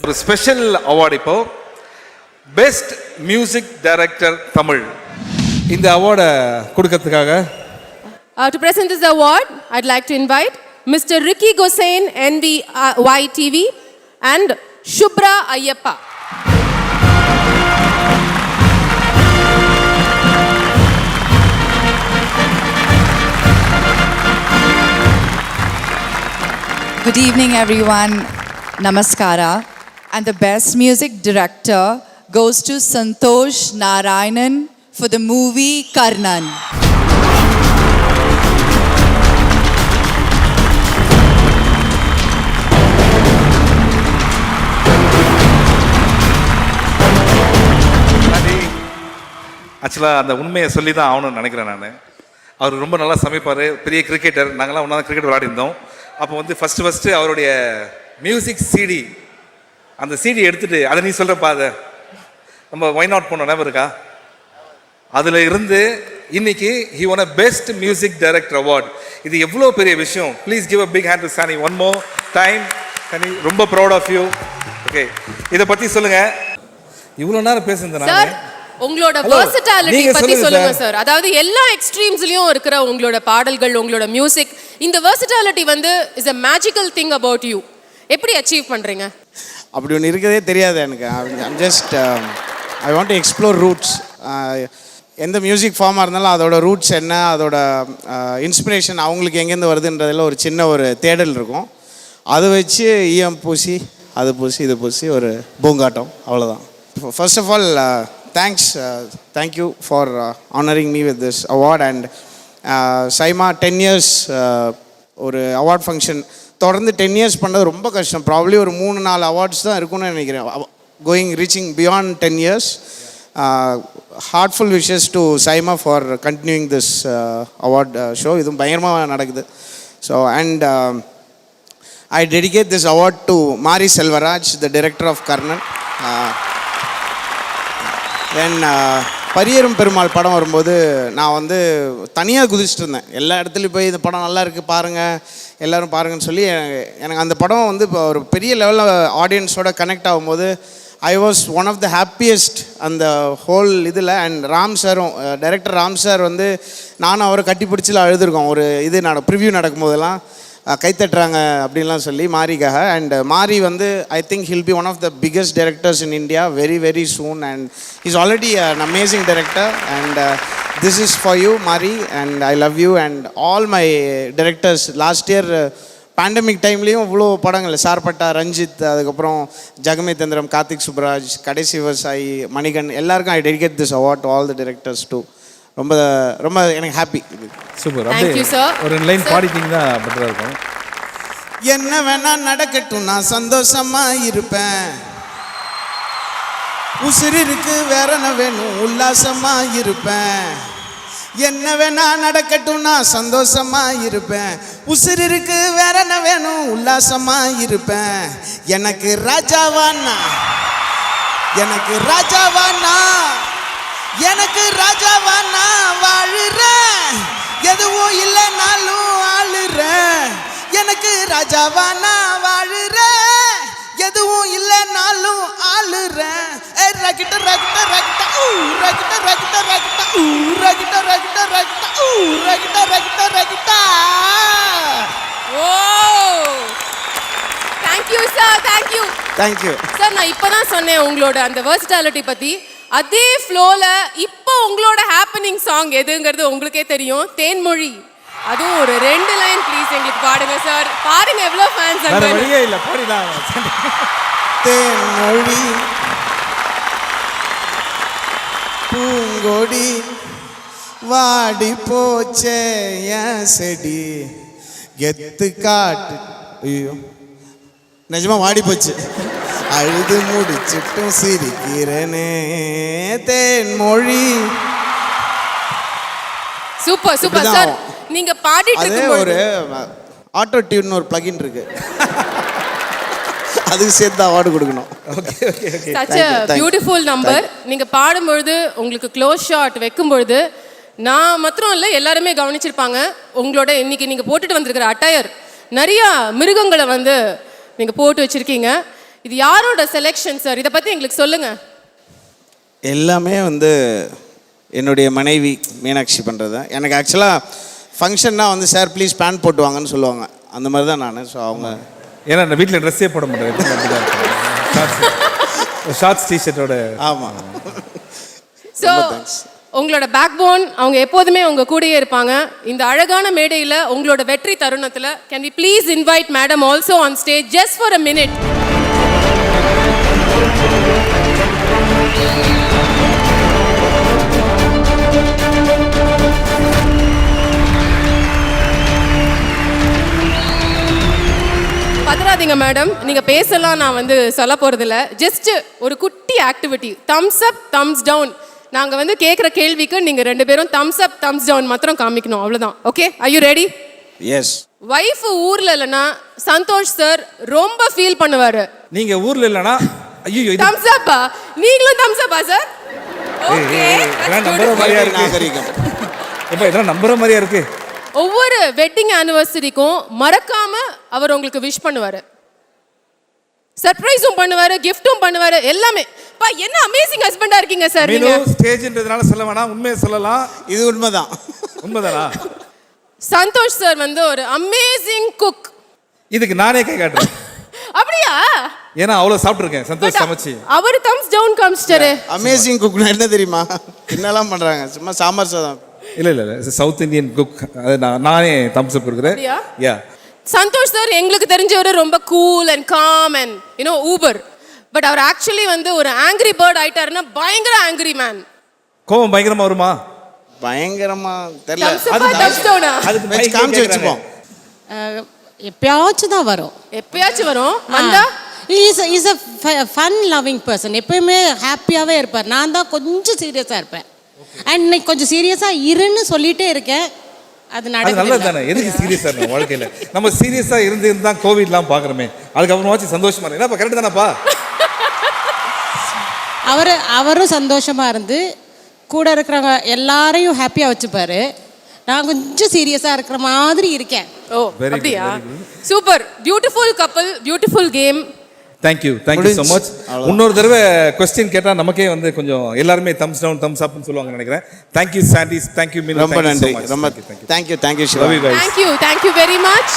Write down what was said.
ஒரு special award இப்போ best music director Tamil இந்த அவார்டை கொடுக்கறதுக்காக To present this award, I'd like to invite Mr. Ricky Gosain, NVY TV, and Shubhra Ayyappa. Good evening, everyone. Namaskara. And the best music director goes to Santosh Narayanan for the movie Karnan. ஆக்சுவலாக அந்த உண்மையை சொல்லி தான் ஆகணும்னு நினைக்கிறேன் நான். அவர் ரொம்ப நல்லா சமைப்பார், பெரிய கிரிக்கெட்டர். நாங்களாம் ஒன்றா தான் கிரிக்கெட் விளையாடிருந்தோம். அப்போ வந்து ஃபஸ்ட்டு அவருடைய மியூசிக் சிடி, அந்த சிடி எடுத்துகிட்டு அதை நீ சொல்கிறப்பா, அதை நம்ம ஒய் நாட் போனோம் ஞாபகம் இருக்கா? அதில் இருந்து இன்னைக்கு he won a best music director award. இது எவ்வளோ பெரிய விஷயம். Please give a big hand to சானி ஒன் மோர் டைம். சானி, ரொம்ப ப்ரௌட் ஆஃப் யூ. ஓகே, இதை பற்றி சொல்லுங்கள். இவ்வளோ நேரம் பேசுனேன் சார், உங்களோட வெர்சட்டாலிட்டி பத்தி சொல்லுங்க சார். அதாவது எல்லா எக்ஸ்ட்ரீம்ஸ்லயும் இருக்கிற உங்களோட பாடல்கள், உங்களோட மியூசிக், இந்த வெர்சட்டாலிட்டி வந்து is a magical thing about you. எப்படி அச்சீவ் பண்றீங்க? அப்படி ஒன்று இருக்கதே தெரியாது எனக்கு. Just I want to explore roots. எந்த மியூசிக் ஃபார்மாக இருந்தாலும் அதோட ரூட்ஸ் என்ன, அதோட இன்ஸ்பிரேஷன் அவங்களுக்கு எங்கேருந்து வருதுன்றதில் ஒரு சின்ன ஒரு தேடல் இருக்கும். அதை வச்சு ஈயம் பூசி, அது பூசி, இது பூசி ஒரு பூங்காட்டம், அவ்வளோதான். First of all thank you for honoring me with this award. And Saima 10 years ஒரு அவார்ட் ஃபங்க்ஷன் தொடர்ந்து 10 years பண்ணது ரொம்ப கஷ்டம். ப்ராப்ளி ஒரு 3-4 அவார்ட்ஸ் தான் இருக்குன்னு நினைக்கிறேன். Reaching beyond 10 years. Heartful wishes to Saima for continuing this award show. இதுவும் பயங்கரமாக நடக்குது. So and I dedicate this award to Mari Selvaraj, the director of Karnan. தென் பரியரும் பெருமாள் படம் வரும்போது நான் வந்து தனியாக குதிச்சுட்டு இருந்தேன். எல்லா இடத்துலையும் போய் இந்த படம் நல்லா இருக்குது பாருங்கள், எல்லோரும் பாருங்கன்னு சொல்லி எனக்கு அந்த படம் வந்து இப்போ ஒரு பெரிய லெவலில் ஆடியன்ஸோட கனெக்ட் ஆகும்போது I was one of the happiest அந்த ஹோல் இதில். அண்ட் ராம் சாரும், டைரக்டர் ராம் சார் வந்து நானும் அவரை கட்டி பிடிச்சிலாம் அழுதுருக்கோம். ஒரு இது ப்ரிவ்யூ நடக்கும்போதெல்லாம் கைத்தட்டுறாங்க அப்படின்லாம் சொல்லி மாரிக்காக. அண்ட் மாரி வந்து I think he'll be one of the biggest directors in India very very soon. And is already an amazing director. And this is for you Mari, and I love you. And all my directors last year pandemic டைம்லேயும் இவ்வளோ படங்கள், சார்பட்டா, ரஞ்சித், அதுக்கப்புறம் ஜெகமே தந்திரம், கார்த்திக் சுப்ராஜ், கடைசி விவசாயி, மணிகன், எல்லாருக்கும் I dedicate this award to all the directors too. ரொம்ப ரொம்ப எனக்கு happy. Super. Thank you, sir. ஒரு லைன் பாடிட்டீங்கன்னா பெட்டராக இருக்கும். என்ன வேணா நடக்கட்டும், நான் சந்தோஷமா இருப்பேன். உசிறு இருக்கு, வேற என்ன வேணும், உல்லாசமா இருப்பேன். என்ன வேணா நடக்கட்டும், நான் சந்தோஷமா இருப்பேன். உசிறு இருக்கு, வேற என்ன வேணும், உல்லாசமா இருப்பேன். எனக்கு ராஜாவானா, எனக்கு ராஜாவானா, எனக்கு ராஜாவானா வாழுறேன். எதுவும் இல்லைனாலும் ஆளுறேன். எனக்கு ராஜாவானா வாழுறேன். எதுவும் இல்லைனாலும் ஆளுறேன். ரகிட்ட ரகிட்ட ரகிட்ட ரகிட்ட ரகிட்ட ரகிட்ட ரகிட்ட ரகிட்ட ரகிட்ட ரகிட்ட ரகிட்ட ரகிட்டா. ஓ, thank you sir, thank you. Thank you. Sir, நான் இப்பதான் சொன்னேன் உங்களோட அந்த வெர்சட்டாலிட்டி பத்தி. அதே ஃப்ளோல இப்போ உங்களோட ஹேப்பனிங் சாங் எதுங்கிறது உங்களுக்கே தெரியும், தேன்மொழி. அதுவும் ஒரு 2 லைன் ப்ளீஸ் எங்களுக்கு பாடுங்க சார். பாருங்க எவ்வளோ ஃபேன்ஸ் அங்க. வேற வழியே இல்லை, பாடிதான். தேன்மொழி பூங்கொடி வாடி போச்சே என் செடி கெத்து காட்டு. ஐயோ, நிஜமா வாடி போச்சு. அழுது முடிச்சிட்டும் சிரிக்கிறனே தேன்மொழி. Super super sir. நீங்க பாடிட்டு இருக்கும்போது ஒரு ஆட்டோ டியூன் ஒரு பிளகின் இருக்கு, அதுக்கு சேர்த்து அவார்டு கொடுக்கணும். such a beautiful number. நீங்க பாடும்பொழுது உங்களுக்கு க்ளோஸ் ஷாட் வைக்கும்பொழுது நான் மாத்திரம் இல்லை, எல்லாருமே கவனிச்சிருப்பாங்க. உங்களோட இன்னைக்கு நீங்க போட்டுட்டு வந்திருக்கிற அட்டையர் நிறைய மிருகங்களை வந்து நீங்க போட்டு வச்சிருக்கீங்க. இது யாரோட செலெக்ஷன் சார்? இதை பத்தி எங்களுக்கு சொல்லுங்க. எல்லாமே வந்து என்னுடைய மனைவி மீனாட்சி பண்ணுறது. எனக்கு ஆக்சுவலாக ஃபங்க்ஷன்னா வந்து சார் ப்ளீஸ் பேண்ட் போட்டு வாங்கன்னு சொல்லுவாங்க. அந்த மாதிரி தான் நான். ஸோ அவங்க ஏன்னா நான் வீட்டில் ட்ரெஸ்ஸே போட மாட்டேன், ஷார்ட்ஸ் டிஷர்ட்டோட. ஆமாம். ஸோ உங்களோட பேக் போன், அவங்க எப்போதுமே உங்க கூடயே இருப்பாங்க. இந்த அழகான மேடையில் உங்களோட வெற்றி தருணத்தில் can we please invite madam also on stage just for a minute. பதறாதீங்க மேடம், நீங்க பேசலாம், நான் வந்து சொல்ல போறதில்ல. ஜஸ்ட் ஒரு குட்டி activity, thumbs up thumbs down. நாங்க வந்து கேட்குற கேள்விக்கு நீங்க 2 பேரும் தம்ஸ் அப் தம்ஸ் டவுன் மாத்திரம் காமிக்கணும், அவ்வளவுதான். Okay, are you ready? Yes. Wife ஊர்ல இல்லைன்னா சந்தோஷ் சார் ரொம்ப ஃபீல் பண்ணுவாரு. நீங்க ஊர்ல இல்லைன்னா ஐயோ இது தம்ஸ் அப்பா, நீங்களும் தம்ஸ் அப்பா சார்? ஓகே, இதெல்லாம் நம்புற மாதிரியா இருக்கு. எப்ப இதெல்லாம் நம்புற மாதிரியா இருக்கு. ஒவ்வொரு வெட்டிங் ஆனிவர்சரிக்கும் மறக்காம அவர் உங்களுக்கு விஷ் பண்ணுவாரு, சர்ப்ரைஸும் பண்ணுவாரு, கிஃப்ட்டும் பண்ணுவாரு, எல்லாமே. பா, என்ன அமேசிங் ஹஸ்பண்டா இருக்கீங்க சார் நீங்க. ஸ்டேஜ்ன்றதுனால சொல்ல வேணாம், உண்மையை சொல்லலாம். இது உண்மைதான். உண்மைதானா? சந்தோஷ் சார் வந்து ஒரு அமேசிங் குக். இதுக்கு நானே கை காட்டுறேன். அப்படியா? ஏன்னா அவ்வளவு சாப்பிட்டுருக்கேன் சந்தோஷ் சமைச்சு. அவர் தம்ஸ் டவுன் காமிச்சிட்டாரு. அமேசிங் குக்னா என்ன தெரியுமா? என்னெல்லாம் பண்றாங்க, சும்மா சாம்பார் சாதம். இல்ல சவுத் இந்தியன் குக். அது நானே தம்ஸ் அப் கொடுக்குறேன். யா. சந்தோஷ் சார் எங்களுக்கு தெரிஞ்சவர் ரொம்ப cool and calm and you know uber. But அவர் ஆக்சுவலி வந்து ஒரு ஆங்கிரி பேர்ட் ஆயிட்டாருன்னா பயங்கர ஆங்கிரி மேன். கோவம் பயங்கரமா வருமா? பயங்கரமா தெரியல. அதுக்கு காமிச்சு வச்சுப்போம். எப்பயாச்சும் தான் வரும். எப்பயாச்சும் வரும். வந்தா is a fun loving person. எப்பயுமே ஹாப்பியாகவே இருப்பார். நான் தான் கொஞ்சம் சீரியஸாக இருப்பேன். அண்ட் இன்னைக்கு கொஞ்சம் சீரியஸாக இருன்னு சொல்லிகிட்டே இருக்கேன். அது நல்லது தானே. எதுக்கு சீரியஸாக இருக்கணும் வாழ்க்கையில்? நம்ம சீரியஸாக இருந்து தான் கோவிட்லாம் பார்க்குறோமே, அதுக்கப்புறமாச்சு சந்தோஷமா இருக்கு. என்னப்பா கரெக்டு தானப்பா? அவரும் சந்தோஷமாக இருந்து கூட இருக்கிறவங்க எல்லாரையும் ஹாப்பியாக வச்சுப்பாரு. நான் கொஞ்சம் சீரியஸாக இருக்கிற மாதிரி இருக்கேன். ஓ, அப்படியா? சூப்பர். பியூட்டிஃபுல் கப்பல், beautiful game. Thank you so much. இன்னொரு தடவை கொஸ்டின் கேட்டால் நமக்கே வந்து கொஞ்சம் எல்லாருமே தம்ஸ் டவுன் தம்ஸ் அப்னு சொல்லுவாங்கன்னு நினைக்கிறேன். Thank you சாண்டிஸ், thank you Meena. ரொம்ப நன்றி. ரொம்ப தேங்க்யூ. Thank you very much.